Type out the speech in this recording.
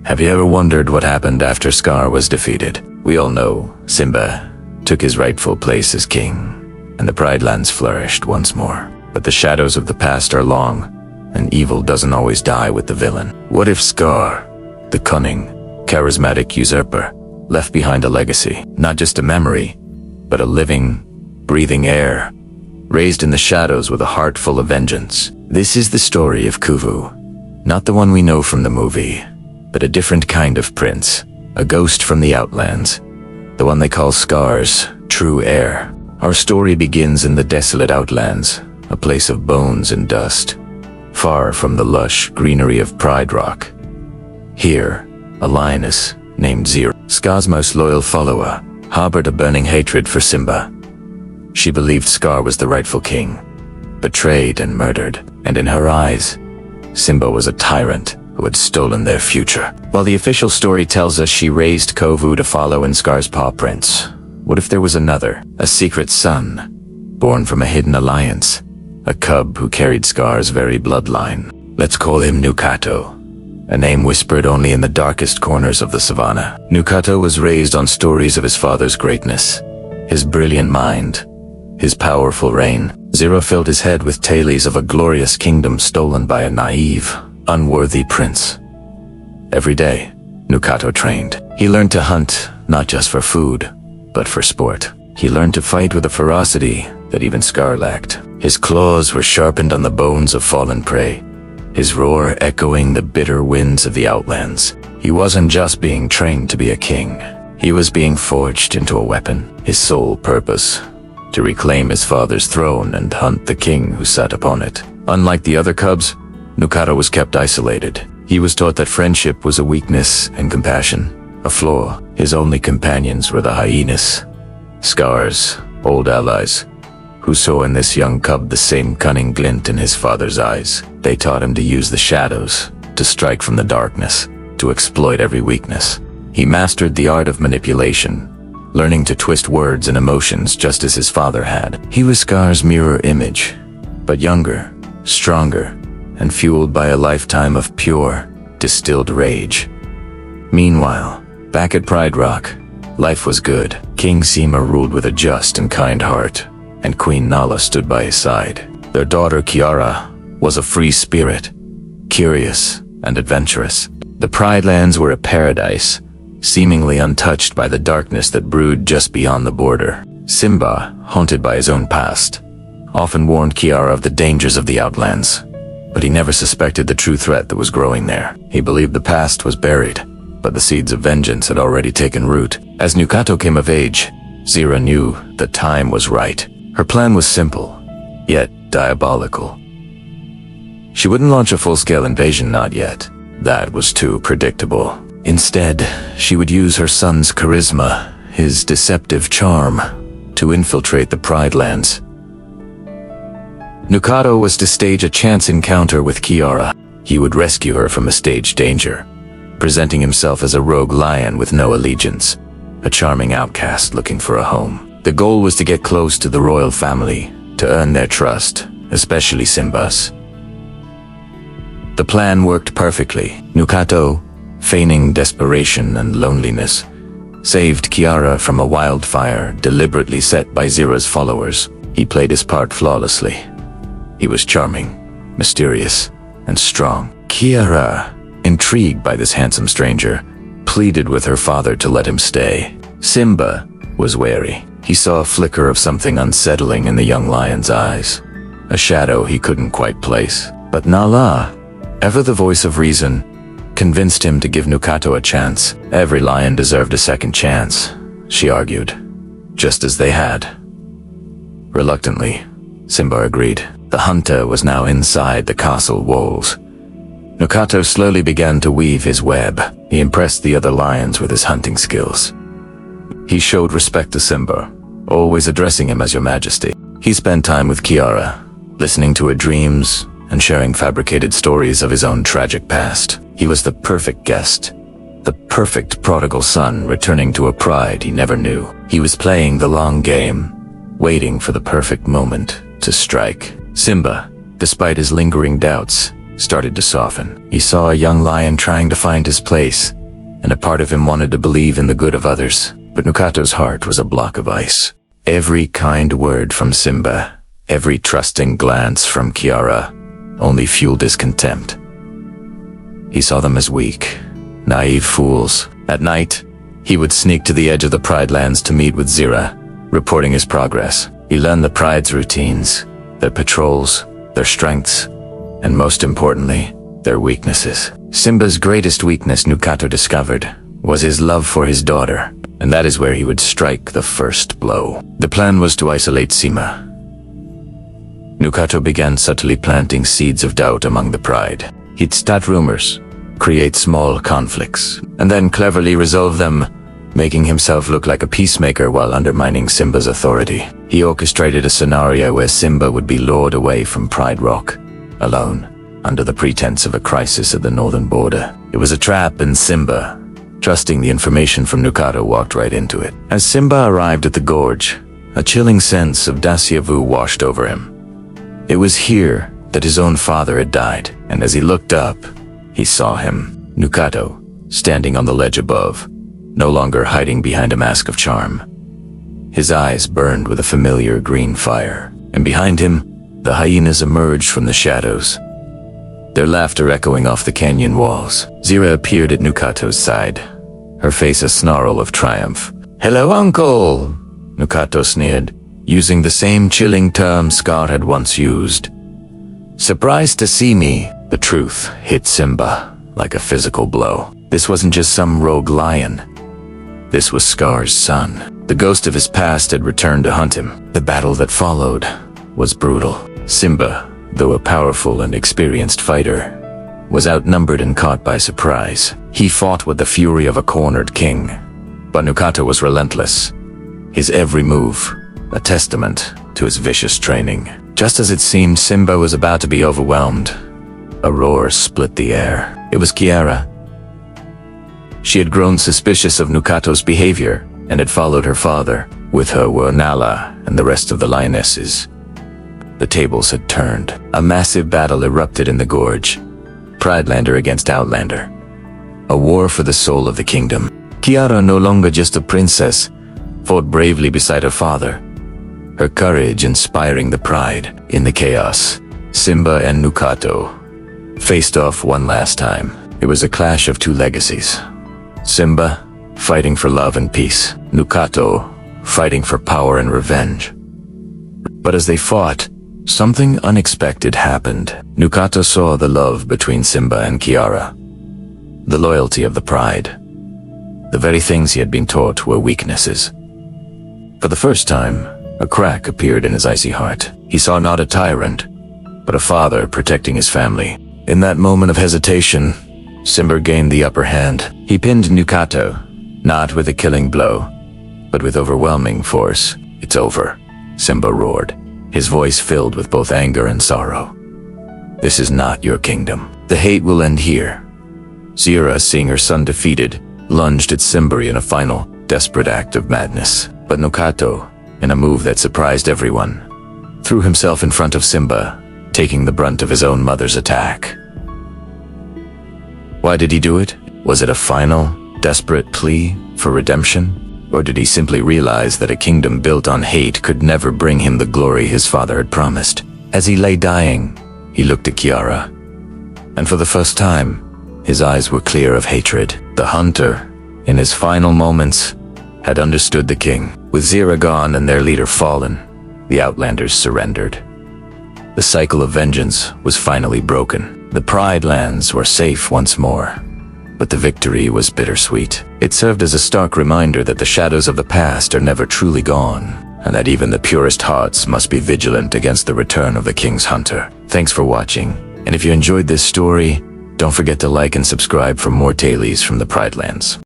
Have you ever wondered what happened after Scar was defeated? We all know Simba took his rightful place as king, and the Pride Lands flourished once more. But the shadows of the past are long, and evil doesn't always die with the villain. What if Scar, the cunning, charismatic usurper, left behind a legacy? Not just a memory, but a living, breathing heir, raised in the shadows with a heart full of vengeance. This is the story of Kuvu, not the one we know from the movie, but a different kind of prince, a ghost from the Outlands, the one they call Scar's true heir. Our story begins in the desolate Outlands, a place of bones and dust, far from the lush greenery of Pride Rock. Here, a lioness named Zero, Scar's most loyal follower, harbored a burning hatred for Simba. She believed Scar was the rightful king, betrayed and murdered, and in her eyes, Simba was a tyrant who had stolen their future. While the official story tells us she raised Kovu to follow in Scar's paw prints, what if there was another, a secret son, born from a hidden alliance, a cub who carried Scar's very bloodline? Let's call him Nukato, a name whispered only in the darkest corners of the savannah. Nukato was raised on stories of his father's greatness, his brilliant mind, his powerful reign. Zero filled his head with tales of a glorious kingdom stolen by a naive, unworthy prince. Every day, Nukato trained. He learned to hunt, not just for food, but for sport. He learned to fight with a ferocity that even Scar lacked. His claws were sharpened on the bones of fallen prey, his roar echoing the bitter winds of the Outlands. He wasn't just being trained to be a king. He was being forged into a weapon, his sole purpose, to reclaim his father's throne and hunt the king who sat upon it. Unlike the other cubs, Nukato was kept isolated. He was taught that friendship was a weakness and compassion a flaw. His only companions were the hyenas, Scar's old allies, who saw in this young cub the same cunning glint in his father's eyes. They taught him to use the shadows, to strike from the darkness, to exploit every weakness. He mastered the art of manipulation, learning to twist words and emotions just as his father had. He was Scar's mirror image, but younger, stronger, and fueled by a lifetime of pure, distilled rage. Meanwhile, back at Pride Rock, life was good. King Simba ruled with a just and kind heart, and Queen Nala stood by his side. Their daughter Kiara was a free spirit, curious and adventurous. The Pride Lands were a paradise, seemingly untouched by the darkness that brewed just beyond the border. Simba, haunted by his own past, often warned Kiara of the dangers of the Outlands, but he never suspected the true threat that was growing there. He believed the past was buried, but the seeds of vengeance had already taken root. As Nukato came of age, Zira knew the time was right. Her plan was simple, yet diabolical. She wouldn't launch a full-scale invasion, not yet. That was too predictable. Instead, she would use her son's charisma, his deceptive charm, to infiltrate the Pride Lands. Nukato was to stage a chance encounter with Kiara. He would rescue her from a staged danger, presenting himself as a rogue lion with no allegiance, a charming outcast looking for a home. The goal was to get close to the royal family, to earn their trust, especially Simba's. The plan worked perfectly. Nukato, feigning desperation and loneliness, saved Kiara from a wildfire deliberately set by Zira's followers. He played his part flawlessly. He was charming, mysterious, and strong. Kiara, intrigued by this handsome stranger, pleaded with her father to let him stay. Simba was wary. He saw a flicker of something unsettling in the young lion's eyes, a shadow he couldn't quite place. But Nala, ever the voice of reason, convinced him to give Nukato a chance. Every lion deserved a second chance, she argued, just as they had. Reluctantly, Simba agreed. The hunter was now inside the castle walls. Nukato slowly began to weave his web. He impressed the other lions with his hunting skills. He showed respect to Simba, always addressing him as Your Majesty. He spent time with Kiara, listening to her dreams and sharing fabricated stories of his own tragic past. He was the perfect guest, the perfect prodigal son returning to a pride he never knew. He was playing the long game, waiting for the perfect moment to strike. Simba, despite his lingering doubts, started to soften. He saw a young lion trying to find his place, and a part of him wanted to believe in the good of others. But Nukato's heart was a block of ice. Every kind word from Simba, every trusting glance from Kiara, only fueled his contempt. He saw them as weak, naive fools. At night, he would sneak to the edge of the Pride Lands to meet with Zira, reporting his progress. He learned the Pride's routines, their patrols, their strengths, and most importantly, their weaknesses. Simba's greatest weakness, Nukato discovered, was his love for his daughter, and that is where he would strike the first blow. The plan was to isolate Simba. Nukato began subtly planting seeds of doubt among the Pride. He'd start rumors, create small conflicts, and then cleverly resolve them, making himself look like a peacemaker while undermining Simba's authority. He orchestrated a scenario where Simba would be lured away from Pride Rock, alone, under the pretense of a crisis at the northern border. It was a trap, and Simba, trusting the information from Nukato, walked right into it. As Simba arrived at the gorge, a chilling sense of déjà vu washed over him. It was here that his own father had died, and as he looked up, he saw him, Nukato, standing on the ledge above, no longer hiding behind a mask of charm. His eyes burned with a familiar green fire, and behind him, the hyenas emerged from the shadows, their laughter echoing off the canyon walls. Zira appeared at Nukato's side, her face a snarl of triumph. "Hello, uncle!" Nukato sneered, using the same chilling term Scar had once used. "Surprised to see me?" The truth hit Simba like a physical blow. This wasn't just some rogue lion. This was Scar's son. The ghost of his past had returned to hunt him. The battle that followed was brutal. Simba, though a powerful and experienced fighter, was outnumbered and caught by surprise. He fought with the fury of a cornered king, but Nukato was relentless, his every move a testament to his vicious training. Just as it seemed Simba was about to be overwhelmed, a roar split the air. It was Kiara. She had grown suspicious of Nukato's behavior and had followed her father. With her were Nala and the rest of the lionesses. The tables had turned. A massive battle erupted in the gorge. Pridelander against Outlander. A war for the soul of the kingdom. Kiara, no longer just a princess, fought bravely beside her father, her courage inspiring the Pride. In the chaos, Simba and Nukato faced off one last time. It was a clash of two legacies. Simba, fighting for love and peace. Nukato, fighting for power and revenge. But as they fought, something unexpected happened. Nukato saw the love between Simba and Kiara, the loyalty of the Pride. The very things he had been taught were weaknesses. For the first time, a crack appeared in his icy heart. He saw not a tyrant, but a father protecting his family. In that moment of hesitation, Simba gained the upper hand. He pinned Nukato, not with a killing blow, but with overwhelming force. "It's over," Simba roared, his voice filled with both anger and sorrow. "This is not your kingdom. The hate will end here." Zira, seeing her son defeated, lunged at Simba in a final, desperate act of madness. But Nukato, in a move that surprised everyone, threw himself in front of Simba, taking the brunt of his own mother's attack. Why did he do it? Was it a final, desperate plea for redemption? Or did he simply realize that a kingdom built on hate could never bring him the glory his father had promised? As he lay dying, he looked at Kiara, and for the first time, his eyes were clear of hatred. The hunter, in his final moments, had understood the king. With Zira gone and their leader fallen, the Outlanders surrendered. The cycle of vengeance was finally broken. The Pride Lands were safe once more, but the victory was bittersweet. It served as a stark reminder that the shadows of the past are never truly gone, and that even the purest hearts must be vigilant against the return of the king's hunter. Thanks for watching, and if you enjoyed this story, don't forget to like and subscribe for more dailies from the Pride Lands.